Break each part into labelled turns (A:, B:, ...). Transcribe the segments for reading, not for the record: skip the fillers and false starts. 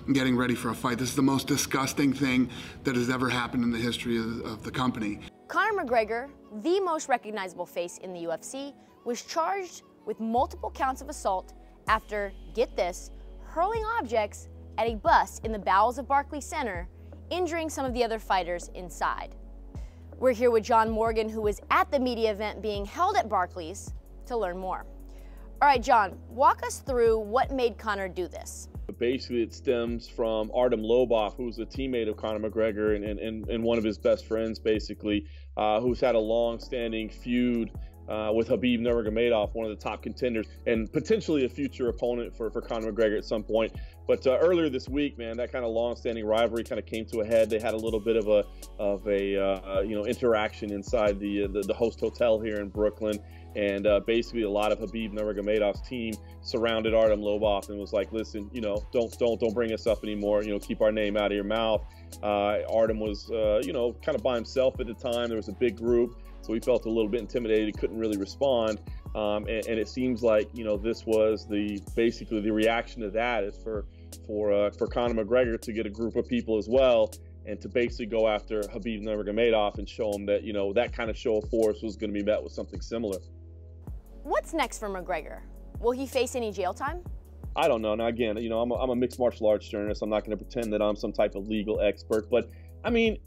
A: and getting ready for a fight. This is the most disgusting thing that has ever happened in the history of the company.
B: Conor McGregor, the most recognizable face in the UFC, was charged with multiple counts of assault after, get this, hurling objects at a bus in the bowels of Barclays Center, injuring some of the other fighters inside. We're here with John Morgan, who was at the media event being held at Barclays, to learn more. All right, John, walk us through what made Conor do this.
C: Basically, it stems from Artem Lobov, who's a teammate of Conor McGregor and one of his best friends, basically, who's had a long-standing feud with Khabib Nurmagomedov, one of the top contenders, and potentially a future opponent for Conor McGregor at some point. But earlier this week, man, that kind of long-standing rivalry kind of came to a head. They had a little bit of a interaction inside the host hotel here in Brooklyn, and basically a lot of Khabib Nurmagomedov's team surrounded Artem Lobov and was like, "Listen, don't bring us up anymore. Keep our name out of your mouth." Artem was, kind of by himself at the time. There was a big group, so he felt a little bit intimidated. He couldn't really respond, and it seems like this was basically the reaction to that is for Conor McGregor to get a group of people as well, and to basically go after Khabib Nurmagomedov and show him that that kind of show of force was going to be met with something similar.
B: What's next for McGregor? Will he face any jail time?
C: I don't know. Now, again, I'm a mixed martial arts journalist. I'm not going to pretend that I'm some type of legal expert, but I mean,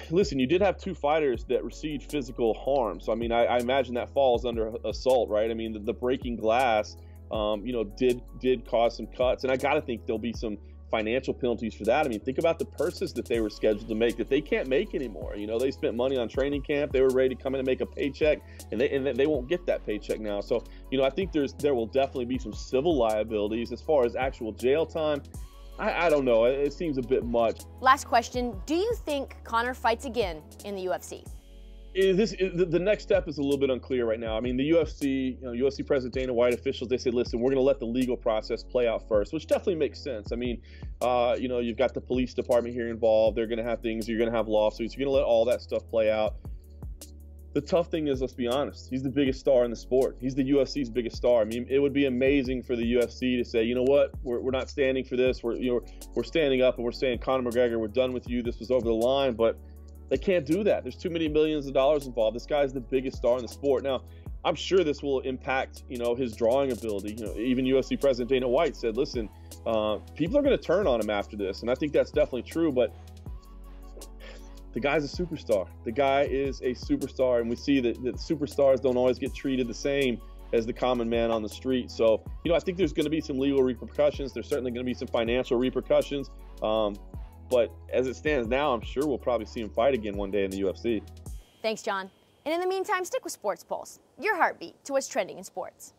C: listen, you did have two fighters that received physical harm. So, I mean, I imagine that falls under assault, right? I mean, the breaking glass, did cause some cuts. And I got to think there'll be some financial penalties for that. I mean, think about the purses that they were scheduled to make that they can't make anymore. They spent money on training camp. They were ready to come in and make a paycheck, and they won't get that paycheck now. So, I think there will definitely be some civil liabilities. As far as actual jail time, I don't know. It seems a bit much.
B: Last question. Do you think Conor fights again in the UFC?
C: The next step is a little bit unclear right now. I mean, the UFC, UFC President Dana White, officials, they said, listen, we're going to let the legal process play out first, which definitely makes sense. I mean, you've got the police department here involved. They're going to have things. You're going to have lawsuits. You're going to let all that stuff play out. The tough thing is, let's be honest, he's the biggest star in the sport. He's the UFC's biggest star. I mean, it would be amazing for the UFC to say, you know what, we're not standing for this. We're standing up and we're saying, Conor McGregor, we're done with you. This was over the line, but they can't do that. There's too many millions of dollars involved. This guy's the biggest star in the sport. Now, I'm sure this will impact, his drawing ability. Even UFC President Dana White said, listen, people are going to turn on him after this. And I think that's definitely true, but the guy's a superstar. The guy is a superstar, and we see that superstars don't always get treated the same as the common man on the street. So, I think there's going to be some legal repercussions. There's certainly going to be some financial repercussions. But as it stands now, I'm sure we'll probably see him fight again one day in the UFC.
B: Thanks, John. And in the meantime, stick with Sports Pulse, your heartbeat to what's trending in sports.